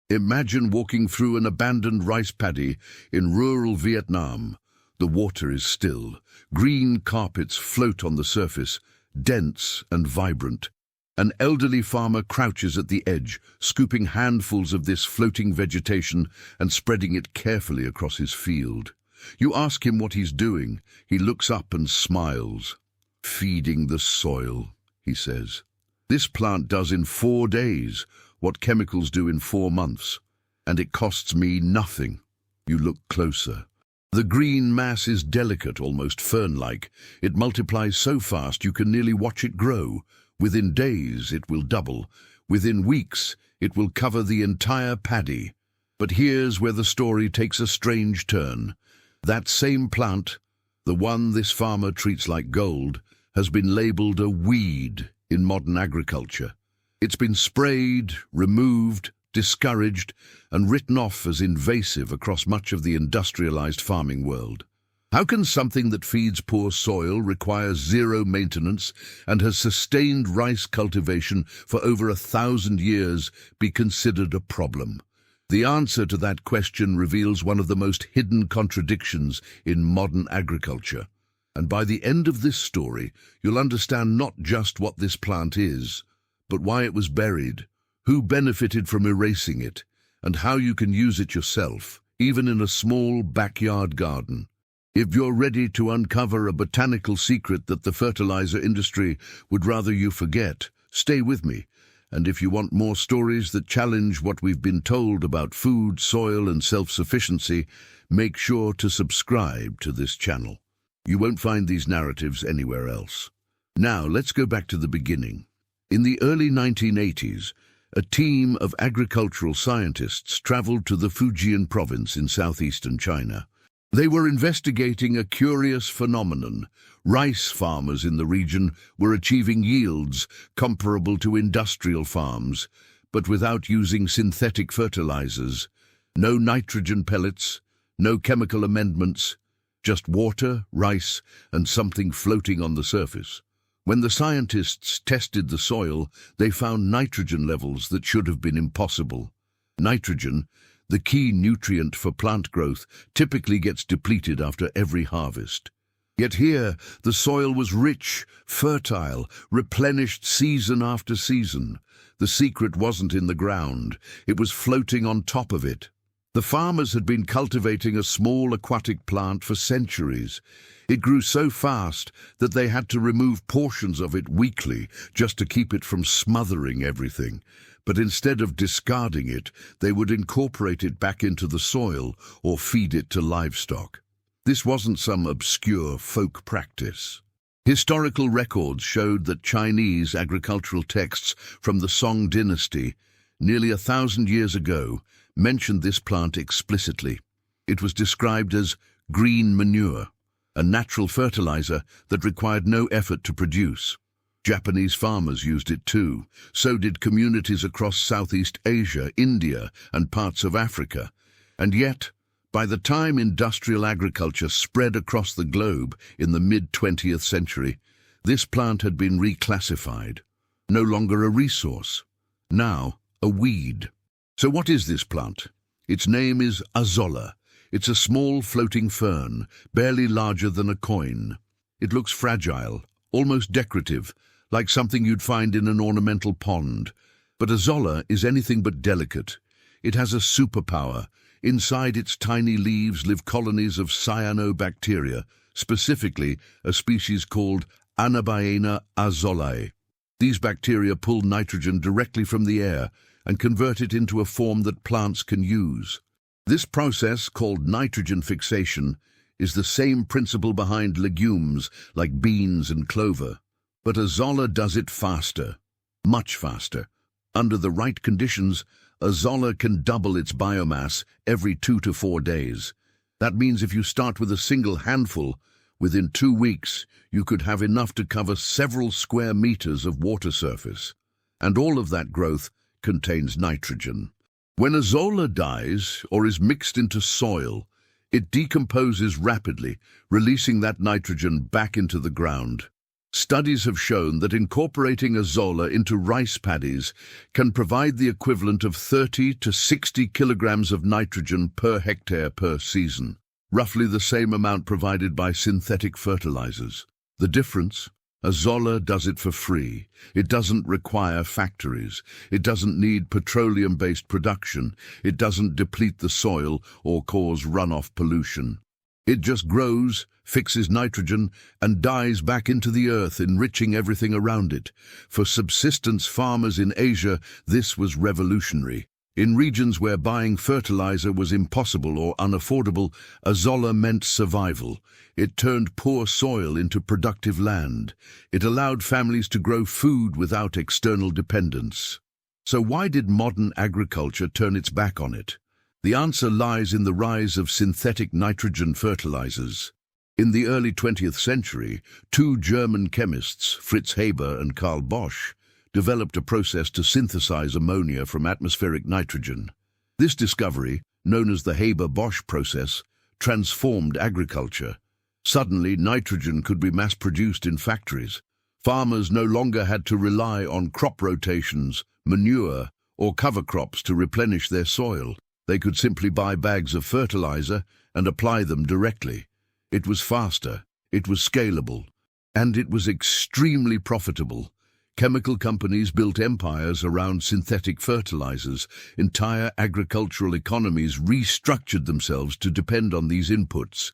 Imagine walking through an abandoned rice paddy in rural Vietnam. The water is still. Green carpets float on the surface, dense and vibrant. An elderly farmer crouches at the edge, scooping handfuls of this floating vegetation and spreading it carefully across his field. You ask him what he's doing. He looks up and smiles. "Feeding the soil," he says. "This plant does in 4 days what chemicals do in 4 months, and it costs me nothing." You look closer. The green mass is delicate, almost fern-like. It multiplies so fast you can nearly watch it grow. Within days it will double. Within weeks it will cover the entire paddy. But here's where the story takes a strange turn. That same plant, the one this farmer treats like gold, has been labelled a weed in modern agriculture. It's been sprayed, removed, discouraged, and written off as invasive across much of the industrialized farming world. How can something that feeds poor soil, requires zero maintenance, and has sustained rice cultivation for over 1,000 years be considered a problem? The answer to that question reveals one of the most hidden contradictions in modern agriculture. And by the end of this story, you'll understand not just what this plant is, but why it was buried, who benefited from erasing it, and how you can use it yourself, even in a small backyard garden. If you're ready to uncover a botanical secret that the fertilizer industry would rather you forget, stay with me. And if you want more stories that challenge what we've been told about food, soil, and self-sufficiency, make sure to subscribe to this channel. You won't find these narratives anywhere else. Now, let's go back to the beginning. In the early 1980s, a team of agricultural scientists traveled to the Fujian province in southeastern China. They were investigating a curious phenomenon. Rice farmers in the region were achieving yields comparable to industrial farms, but without using synthetic fertilizers. No nitrogen pellets, no chemical amendments, just water, rice, and something floating on the surface. When the scientists tested the soil, they found nitrogen levels that should have been impossible. Nitrogen, the key nutrient for plant growth, typically gets depleted after every harvest. Yet here, the soil was rich, fertile, replenished season after season. The secret wasn't in the ground, it was floating on top of it. The farmers had been cultivating a small aquatic plant for centuries. It grew so fast that they had to remove portions of it weekly just to keep it from smothering everything. But instead of discarding it, they would incorporate it back into the soil or feed it to livestock. This wasn't some obscure folk practice. Historical records showed that Chinese agricultural texts from the Song dynasty, nearly 1,000 years ago, mentioned this plant explicitly. It was described as green manure, a natural fertilizer that required no effort to produce. Japanese farmers used it too. So did communities across Southeast Asia, India, and parts of Africa. And yet, by the time industrial agriculture spread across the globe in the mid-20th century, this plant had been reclassified. No longer a resource, now a weed. So what is this plant? Its name is azolla. It's a small floating fern, barely larger than a coin. It looks fragile, almost decorative, like something you'd find in an ornamental pond. But azolla is anything but delicate. It has a superpower. Inside its tiny leaves live colonies of cyanobacteria, specifically a species called Anabaena azollae. These bacteria pull nitrogen directly from the air and convert it into a form that plants can use. This process, called nitrogen fixation, is the same principle behind legumes like beans and clover. But azolla does it faster, much faster. Under the right conditions, azolla can double its biomass every 2 to 4 days. That means if you start with a single handful, within 2 weeks, you could have enough to cover several square meters of water surface. And all of that growth contains nitrogen. When azolla dies or is mixed into soil, it decomposes rapidly, releasing that nitrogen back into the ground. Studies have shown that incorporating azolla into rice paddies can provide the equivalent of 30 to 60 kilograms of nitrogen per hectare per season, roughly the same amount provided by synthetic fertilizers. The difference? Azolla does it for free. It doesn't require factories. It doesn't need petroleum-based production. It doesn't deplete the soil or cause runoff pollution. It just grows, fixes nitrogen, and dies back into the earth, enriching everything around it. For subsistence farmers in Asia, this was revolutionary. In regions where buying fertilizer was impossible or unaffordable, azolla meant survival. It turned poor soil into productive land. It allowed families to grow food without external dependence. So why did modern agriculture turn its back on it? The answer lies in the rise of synthetic nitrogen fertilizers. In the early 20th century, two German chemists, Fritz Haber and Karl Bosch, developed a process to synthesize ammonia from atmospheric nitrogen. This discovery, known as the Haber-Bosch process, transformed agriculture. Suddenly, nitrogen could be mass-produced in factories. Farmers no longer had to rely on crop rotations, manure, or cover crops to replenish their soil. They could simply buy bags of fertilizer and apply them directly. It was faster, it was scalable, and it was extremely profitable. Chemical companies built empires around synthetic fertilizers. Entire agricultural economies restructured themselves to depend on these inputs.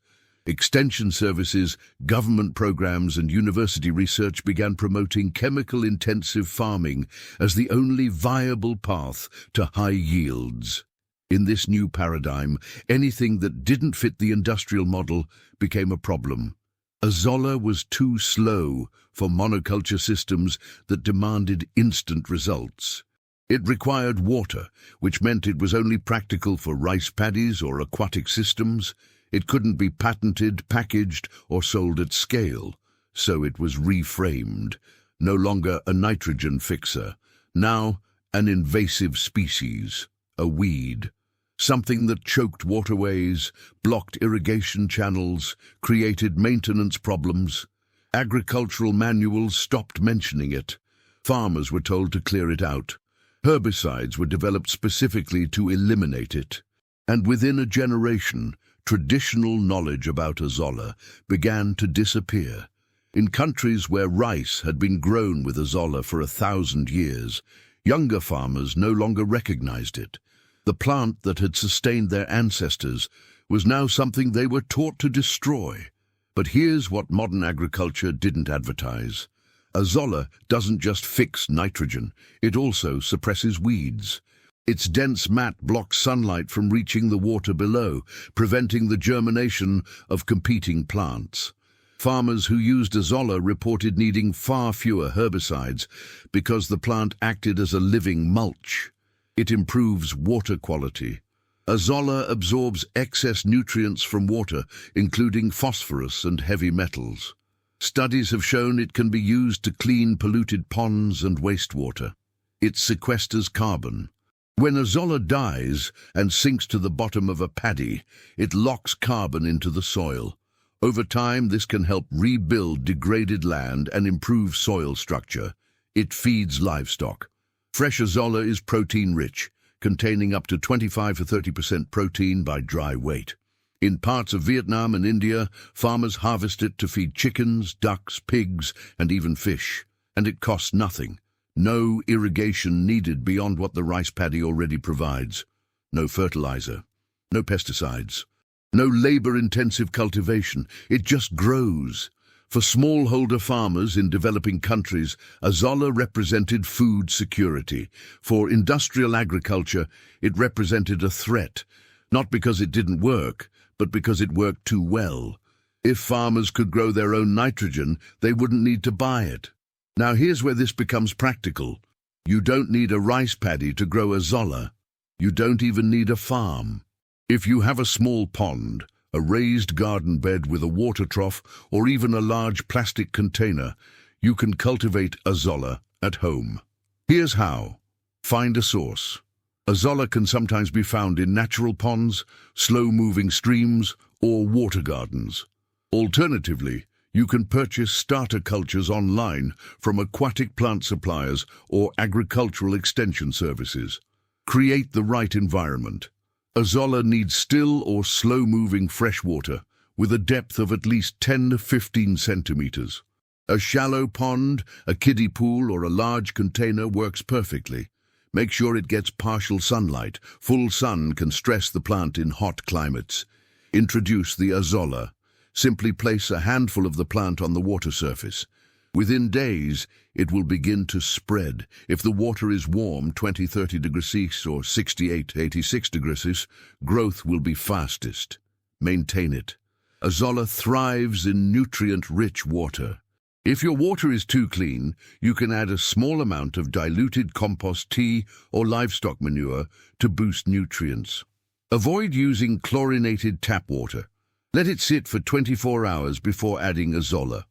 Extension services, government programs, and university research began promoting chemical-intensive farming as the only viable path to high yields. In this new paradigm, anything that didn't fit the industrial model became a problem. Azolla was too slow for monoculture systems that demanded instant results. It required water, which meant it was only practical for rice paddies or aquatic systems. It couldn't be patented, packaged, or sold at scale, so it was reframed. No longer a nitrogen fixer, now an invasive species, a weed. Something that choked waterways, blocked irrigation channels, created maintenance problems. Agricultural manuals stopped mentioning it. Farmers were told to clear it out. Herbicides were developed specifically to eliminate it. And within a generation, traditional knowledge about azolla began to disappear. In countries where rice had been grown with azolla for 1,000 years, younger farmers no longer recognized it. The plant that had sustained their ancestors was now something they were taught to destroy. But here's what modern agriculture didn't advertise. Azolla doesn't just fix nitrogen, it also suppresses weeds. Its dense mat blocks sunlight from reaching the water below, preventing the germination of competing plants. Farmers who used azolla reported needing far fewer herbicides because the plant acted as a living mulch. It improves water quality. Azolla absorbs excess nutrients from water, including phosphorus and heavy metals. Studies have shown it can be used to clean polluted ponds and wastewater. It sequesters carbon. When azolla dies and sinks to the bottom of a paddy, it locks carbon into the soil. Over time, this can help rebuild degraded land and improve soil structure. It feeds livestock. Fresh azolla is protein-rich, containing up to 25 to 30% protein by dry weight. In parts of Vietnam and India, farmers harvest it to feed chickens, ducks, pigs, and even fish. And it costs nothing. No irrigation needed beyond what the rice paddy already provides. No fertilizer, no pesticides, no labor-intensive cultivation. It just grows. For smallholder farmers in developing countries, azolla represented food security. For industrial agriculture, it represented a threat, not because it didn't work, but because it worked too well. If farmers could grow their own nitrogen, they wouldn't need to buy it. Now here's where this becomes practical. You don't need a rice paddy to grow azolla. You don't even need a farm. If you have a small pond, a raised garden bed with a water trough, or even a large plastic container, you can cultivate azolla at home. Here's how. Find a source. Azolla can sometimes be found in natural ponds, slow-moving streams, or water gardens. Alternatively, You can purchase starter cultures online from aquatic plant suppliers or agricultural extension services. Create the right environment. Azolla needs still or slow-moving fresh water with a depth of at least 10 to 15 centimeters. A shallow pond, a kiddie pool, or a large container works perfectly. Make sure it gets partial sunlight. Full sun can stress the plant in hot climates. Introduce the Azolla. Simply place a handful of the plant on the water surface. Within days, it will begin to spread. If the water is warm, 20-30 degrees Celsius or 68-86 degrees Celsius, growth will be fastest. Maintain it. Azolla thrives in nutrient-rich water. If your water is too clean, you can add a small amount of diluted compost tea or livestock manure to boost nutrients. Avoid using chlorinated tap water. Let it sit for 24 hours before adding Azolla.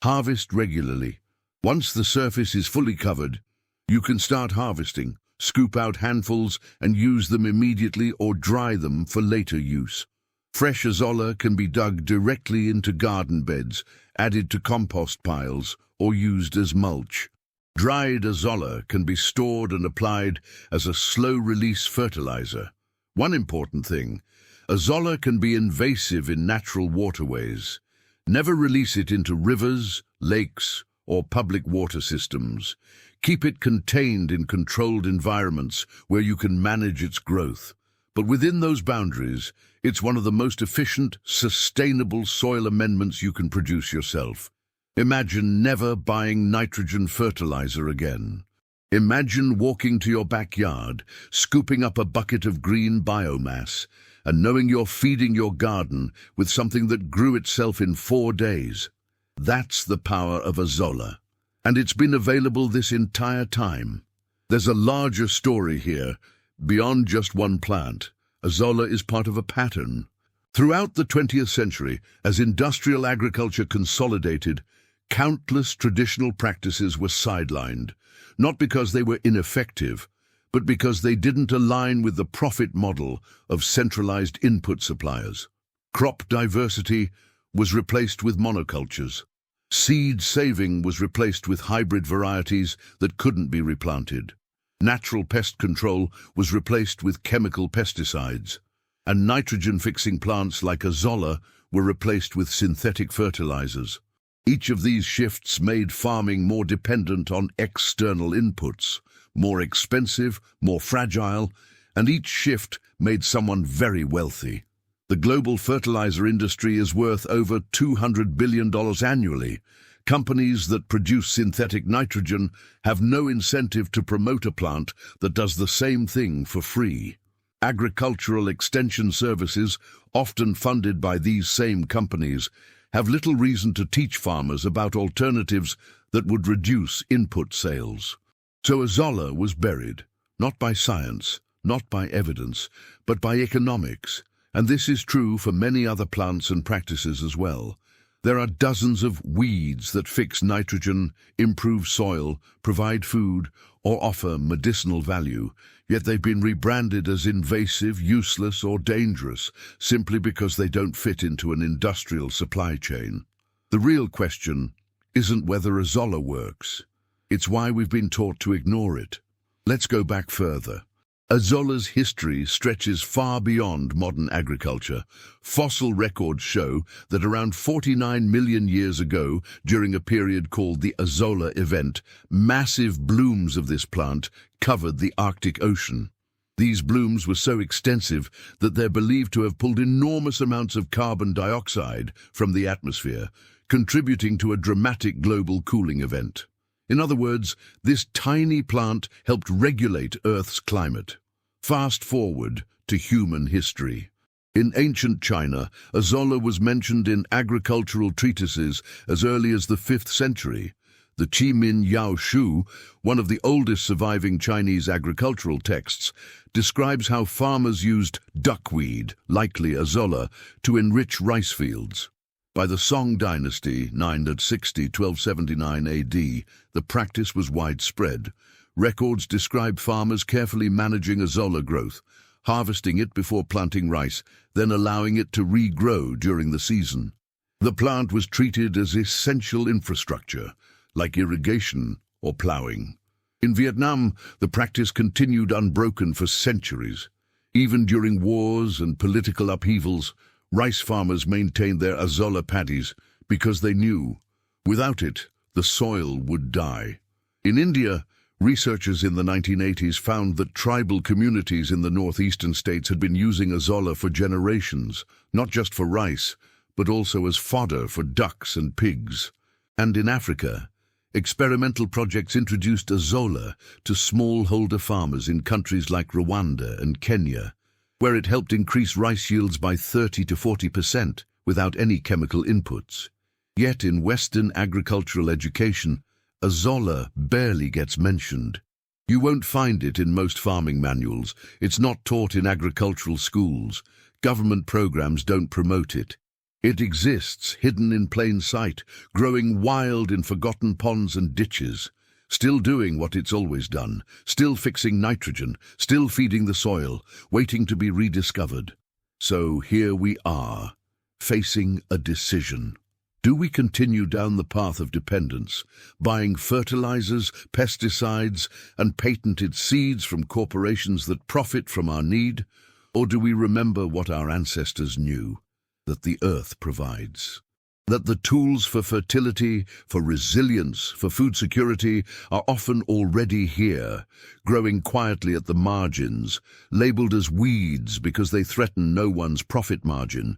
Harvest regularly. Once the surface is fully covered, you can start harvesting. Scoop out handfuls and use them immediately or dry them for later use. Fresh Azolla can be dug directly into garden beds, added to compost piles, or used as mulch. Dried Azolla can be stored and applied as a slow-release fertilizer. One important thing, Azolla can be invasive in natural waterways. Never release it into rivers, lakes, or public water systems. Keep it contained in controlled environments where you can manage its growth. But within those boundaries, it's one of the most efficient, sustainable soil amendments you can produce yourself. Imagine never buying nitrogen fertilizer again. Imagine walking to your backyard, scooping up a bucket of green biomass, and knowing you're feeding your garden with something that grew itself in 4 days. That's the power of Azolla. And it's been available this entire time. There's a larger story here. Beyond just one plant, Azolla is part of a pattern. Throughout the 20th century, as industrial agriculture consolidated, countless traditional practices were sidelined, not because they were ineffective, but because they didn't align with the profit model of centralized input suppliers. Crop diversity was replaced with monocultures. Seed saving was replaced with hybrid varieties that couldn't be replanted. Natural pest control was replaced with chemical pesticides, and nitrogen-fixing plants like Azolla were replaced with synthetic fertilizers. Each of these shifts made farming more dependent on external inputs, more expensive, more fragile, and each shift made someone very wealthy. The global fertilizer industry is worth over $200 billion annually. Companies that produce synthetic nitrogen have no incentive to promote a plant that does the same thing for free. Agricultural extension services, often funded by these same companies, have little reason to teach farmers about alternatives that would reduce input sales. So Azolla was buried, not by science, not by evidence, but by economics. And this is true for many other plants and practices as well. There are dozens of weeds that fix nitrogen, improve soil, provide food, or offer medicinal value, yet they've been rebranded as invasive, useless, or dangerous simply because they don't fit into an industrial supply chain. The real question isn't whether Azolla works. It's why we've been taught to ignore it. Let's go back further. Azolla's history stretches far beyond modern agriculture. Fossil records show that around 49 million years ago, during a period called the Azolla event, massive blooms of this plant covered the Arctic Ocean. These blooms were so extensive that they're believed to have pulled enormous amounts of carbon dioxide from the atmosphere, contributing to a dramatic global cooling event. In other words, this tiny plant helped regulate Earth's climate. Fast forward to human history. In ancient China, Azolla was mentioned in agricultural treatises as early as the 5th century. The Qimin Yao Shu, one of the oldest surviving Chinese agricultural texts, describes how farmers used duckweed, likely Azolla, to enrich rice fields. By the Song dynasty, 960–1279 AD, the practice was widespread. Records describe farmers carefully managing Azolla growth, harvesting it before planting rice, then allowing it to regrow during the season. The plant was treated as essential infrastructure, like irrigation or ploughing. In Vietnam, the practice continued unbroken for centuries. Even during wars and political upheavals, rice farmers maintained their azolla paddies because they knew, without it, the soil would die. In India, researchers in the 1980s found that tribal communities in the northeastern states had been using azolla for generations, not just for rice, but also as fodder for ducks and pigs. And in Africa, experimental projects introduced azolla to smallholder farmers in countries like Rwanda and Kenya, where it helped increase rice yields by 30 to 40% without any chemical inputs. Yet in Western agricultural education, azolla barely gets mentioned. You won't find it in most farming manuals. It's not taught in agricultural schools. Government programs don't promote it. It exists, hidden in plain sight, growing wild in forgotten ponds and ditches, still doing what it's always done, still fixing nitrogen, still feeding the soil, waiting to be rediscovered. So here we are, facing a decision. Do we continue down the path of dependence, buying fertilizers, pesticides, and patented seeds from corporations that profit from our need? Or do we remember what our ancestors knew, that the earth provides? That the tools for fertility, for resilience, for food security are often already here, growing quietly at the margins, labeled as weeds because they threaten no one's profit margin.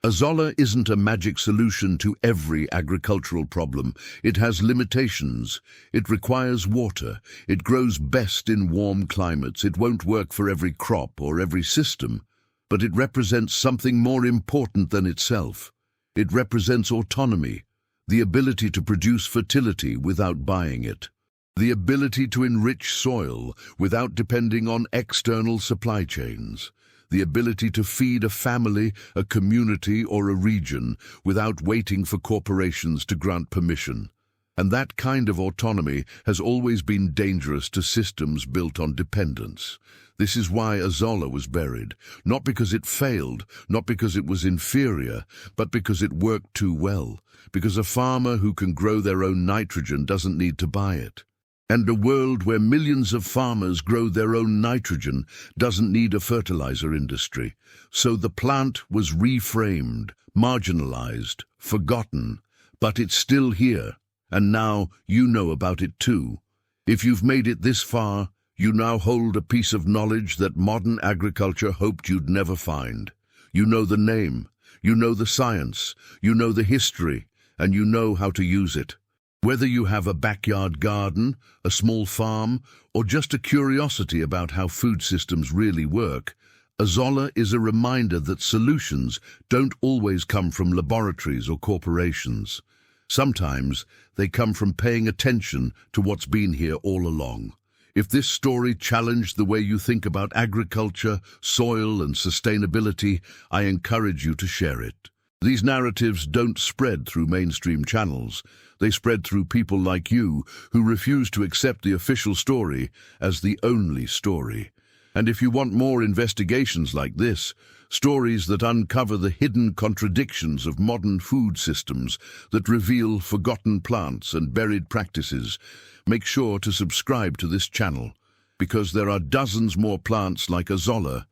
Azolla isn't a magic solution to every agricultural problem. It has limitations. It requires water. It grows best in warm climates. It won't work for every crop or every system. But it represents something more important than itself. It represents autonomy, the ability to produce fertility without buying it, the ability to enrich soil without depending on external supply chains, the ability to feed a family, a community, or a region without waiting for corporations to grant permission. And that kind of autonomy has always been dangerous to systems built on dependence. This is why azolla was buried, not because it failed, not because it was inferior, but because it worked too well, because a farmer who can grow their own nitrogen doesn't need to buy it. And a world where millions of farmers grow their own nitrogen doesn't need a fertilizer industry. So the plant was reframed, marginalized, forgotten, but it's still here. And now you know about it too. If you've made it this far, you now hold a piece of knowledge that modern agriculture hoped you'd never find. You know the name, you know the science, you know the history, and you know how to use it. Whether you have a backyard garden, a small farm, or just a curiosity about how food systems really work, azolla is a reminder that solutions don't always come from laboratories or corporations. Sometimes they come from paying attention to what's been here all along. If this story challenged the way you think about agriculture, soil, and sustainability, I encourage you to share it. These narratives don't spread through mainstream channels. They spread through people like you who refuse to accept the official story as the only story. And if you want more investigations like this, stories that uncover the hidden contradictions of modern food systems, that reveal forgotten plants and buried practices, make sure to subscribe to this channel, because there are dozens more plants like azolla,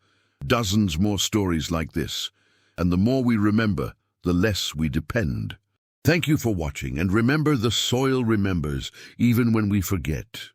dozens more stories like this, and the more we remember, the less we depend. Thank you for watching, and remember, the soil remembers, even when we forget.